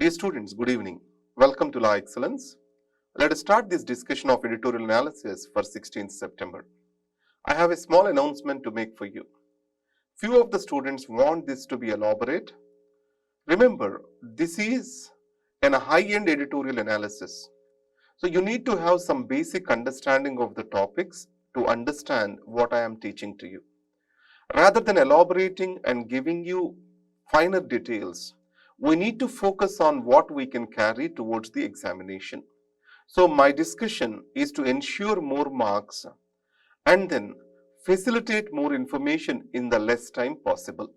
Dear students, good evening. Welcome to Law Excellence. Let us start this discussion of editorial analysis for 16th September. I have a small announcement to make for you. Few of the students want this to be elaborate. Remember, this is a high-end editorial analysis. So you need to have some basic understanding of the topics to understand what I am teaching to you. Rather than elaborating and giving you finer details, we need to focus on what we can carry towards the examination. So my discussion is to ensure more marks and then facilitate more information in the less time possible.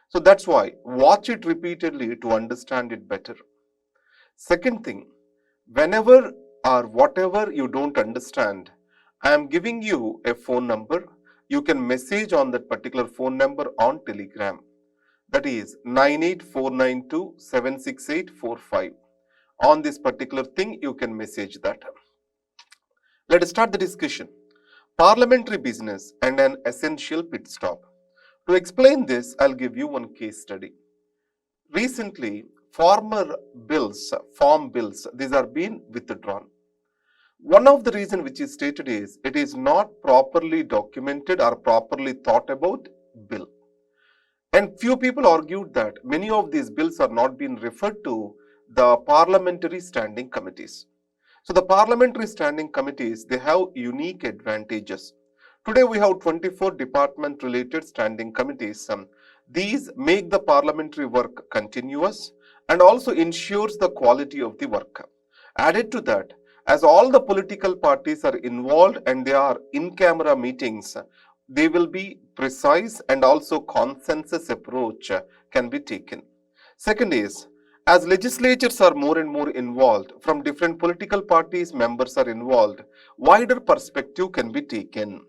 So that's why watch it repeatedly to understand it better. Second thing, whenever or whatever you don't understand, I am giving you a phone number. You can message on that particular phone number on Telegram. That is 98492768845. On this particular thing, you can message that. Let us start the discussion. Parliamentary business and an essential pit stop. To explain this, I'll give you one case study. Recently, farm bills, these are being withdrawn. One of the reasons which is stated is it is not properly documented or properly thought about bill. And few people argued that many of these bills are not being referred to the parliamentary standing committees. So the parliamentary standing committees, they have unique advantages. Today we have 24 department related standing committees. These make the parliamentary work continuous and also ensures the quality of the work. Added to that, as all the political parties are involved and they are in-camera meetings, they will be precise and also consensus approach can be taken. Second is, as legislatures are more and more involved, from different political parties members are involved, wider perspective can be taken.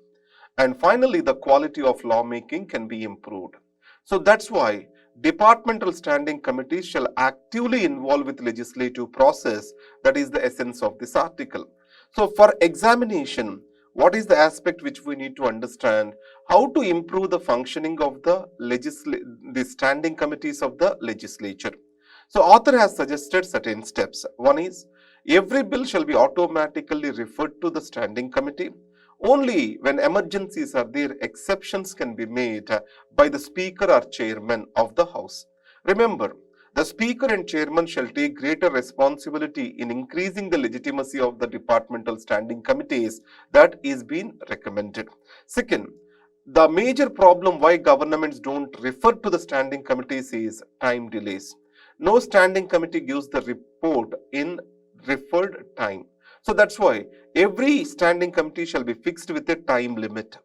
And finally, the quality of lawmaking can be improved. So that's why departmental standing committees shall actively involve with legislative process. That is the essence of this article. So for examination, what is the aspect which we need to understand? How to improve the functioning of the standing committees of the legislature. So author has suggested certain steps. One is, every bill shall be automatically referred to the standing committee. Only when emergencies are there, exceptions can be made by the speaker or chairman of the house. Remember, the speaker and chairman shall take greater responsibility in increasing the legitimacy of the departmental standing committees that is being recommended. Second, the major problem why governments don't refer to the standing committees is time delays. No standing committee gives the report in referred time. So that's why every standing committee shall be fixed with a time limit.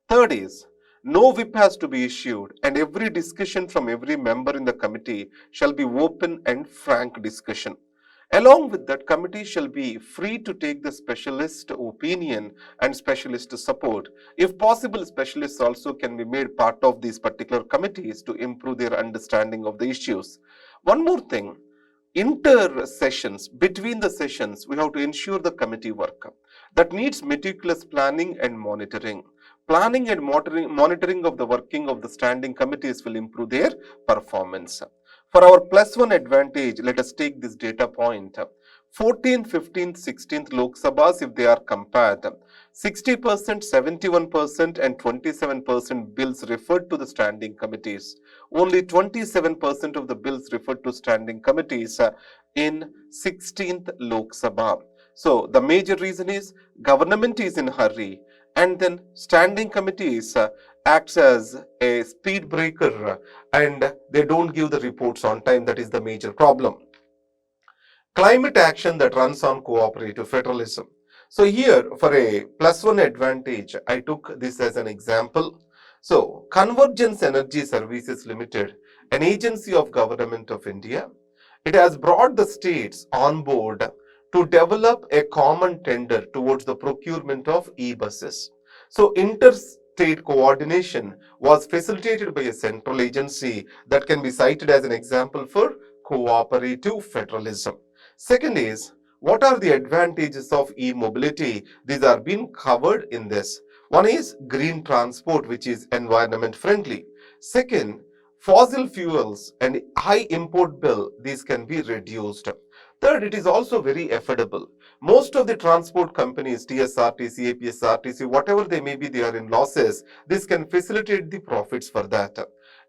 Third is, no whip has to be issued and every discussion from every member in the committee shall be open and frank discussion. Along with that, committee shall be free to take the specialist opinion and specialist support. If possible, specialists also can be made part of these particular committees to improve their understanding of the issues. One more thing, inter-sessions, between the sessions, we have to ensure the committee work. That needs meticulous planning and monitoring. Planning and monitoring of the working of the standing committees will improve their performance. For our +1 advantage, let us take this data point. 14th, 15th, 16th Lok Sabhas, if they are compared, 60%, 71% and 27% bills referred to the standing committees. Only 27% of the bills referred to standing committees in 16th Lok Sabha. So the major reason is government is in hurry and then standing committees acts as a speed breaker and they don't give the reports on time. That is the major problem. Climate action that runs on cooperative federalism. So here for a +1 advantage, I took this as an example. So Convergence Energy Services Limited, an agency of Government of India, it has brought the states on board to develop a common tender towards the procurement of e-buses. So interstate coordination was facilitated by a central agency that can be cited as an example for cooperative federalism. Second is, what are the advantages of e-mobility? These are being covered in this. One is green transport, which is environment friendly. Second, Fossil fuels and high import bill, these can be reduced. Third, it is also very affordable. Most of the transport companies, TSRTC, APSRTC, whatever they may be, they are in losses. This can facilitate the profits for that.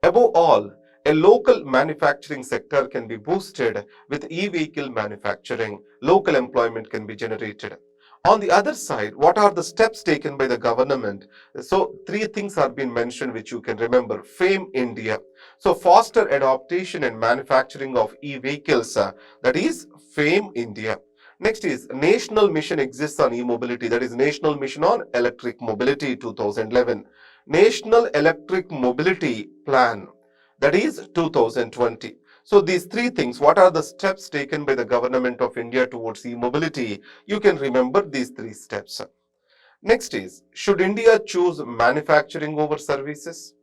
Above all, a local manufacturing sector can be boosted with e-vehicle manufacturing. Local employment can be generated. On the other side, what are the steps taken by the government? So, three things are being mentioned which you can remember. FAME India. So, foster adaptation and manufacturing of e-vehicles, that is FAME India. Next is National Mission exists on e-mobility, that is National Mission on Electric Mobility 2011. National Electric Mobility Plan, that is 2020. So these three things, what are the steps taken by the government of India towards e-mobility? You can remember these three steps. Next is, should India choose manufacturing over services?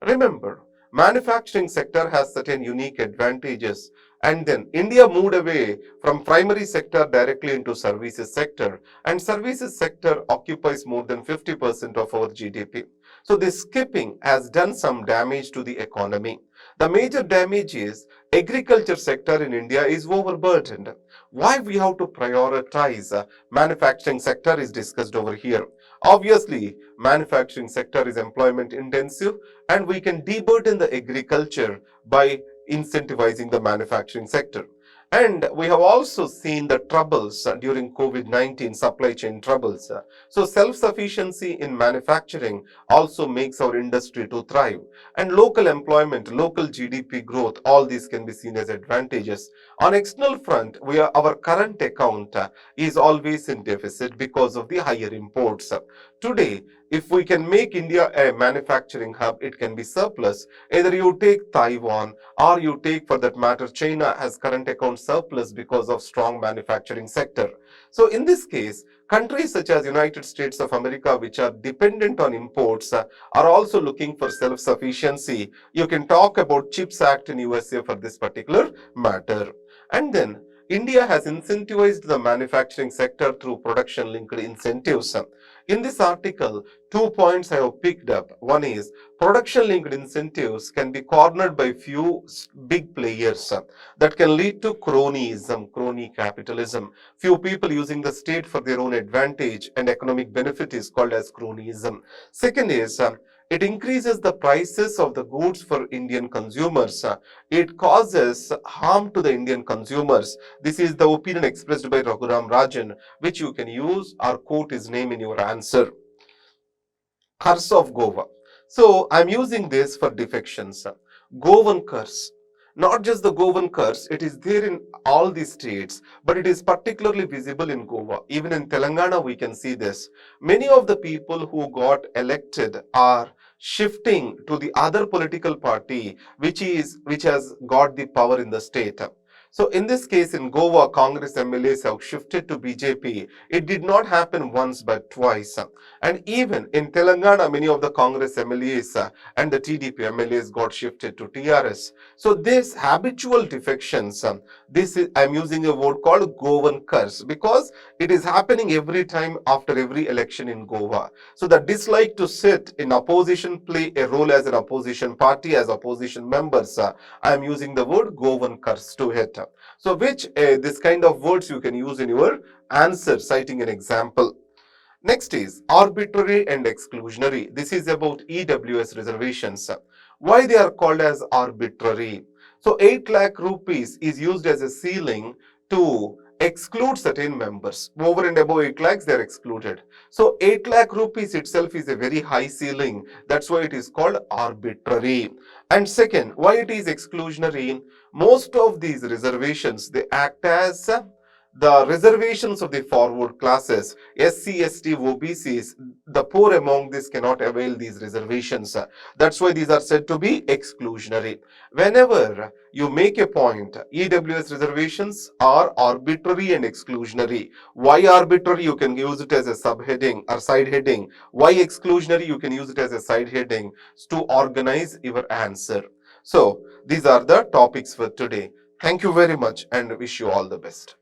Remember, manufacturing sector has certain unique advantages, and then India moved away from primary sector directly into services sector, and services sector occupies more than 50% of our GDP. So this skipping has done some damage to the economy. The major damage is agriculture sector in India is overburdened. Why we have to prioritize manufacturing sector is discussed over here. Obviously, manufacturing sector is employment intensive, and we can deburden the agriculture by incentivizing the manufacturing sector. And we have also seen the troubles during COVID-19, supply chain troubles. So self-sufficiency in manufacturing also makes our industry to thrive. And local employment, local GDP growth, all these can be seen as advantages. On external front, our current account is always in deficit because of the higher imports. Today, if we can make India a manufacturing hub, it can be surplus. Either you take Taiwan or you take, for that matter, China has current account surplus because of strong manufacturing sector. So in this case, countries such as United States of America, which are dependent on imports, are also looking for self-sufficiency. You can talk about CHIPS Act in USA for this particular matter. And then India has incentivized the manufacturing sector through production-linked incentives. In this article, 2 points I have picked up. One is production-linked incentives can be cornered by few big players that can lead to cronyism, crony capitalism. Few people using the state for their own advantage and economic benefit is called as cronyism. Second is it increases the prices of the goods for Indian consumers. It causes harm to the Indian consumers. This is the opinion expressed by Rambabu, which you can use or quote his name in your answer. Curse of Goa. So I'm using this for defections. Goan curse. Not just the Goan curse, it is there in all the states, but it is particularly visible in Goa. Even in Telangana, we can see this. Many of the people who got elected are shifting to the other political party, which has got the power in the state. So in this case, in Goa, Congress MLAs have shifted to BJP. It did not happen once but twice. And even in Telangana, many of the Congress MLAs and the TDP MLAs got shifted to TRS. So this habitual defections, I'm using a word called Goan curse because it is happening every time after every election in Goa. So the dislike to sit in opposition, play a role as an opposition party, as opposition members. I'm using the word Goan curse to it. So this kind of words you can use in your answer, citing an example. Next is arbitrary and exclusionary. This is about EWS reservations. Why they are called as arbitrary? So 8 lakh rupees is used as a ceiling to exclude certain members. Over and above 8 lakhs, they are excluded. So 8 lakh rupees itself is a very high ceiling. That's why it is called arbitrary. And second, why it is exclusionary? Most of these reservations, they act as the reservations of the forward classes, SC, ST, OBCs, the poor among this cannot avail these reservations. That's why these are said to be exclusionary. Whenever you make a point, EWS reservations are arbitrary and exclusionary. Why arbitrary? You can use it as a subheading or side heading. Why exclusionary? You can use it as a side heading to organize your answer. So, these are the topics for today. Thank you very much and wish you all the best.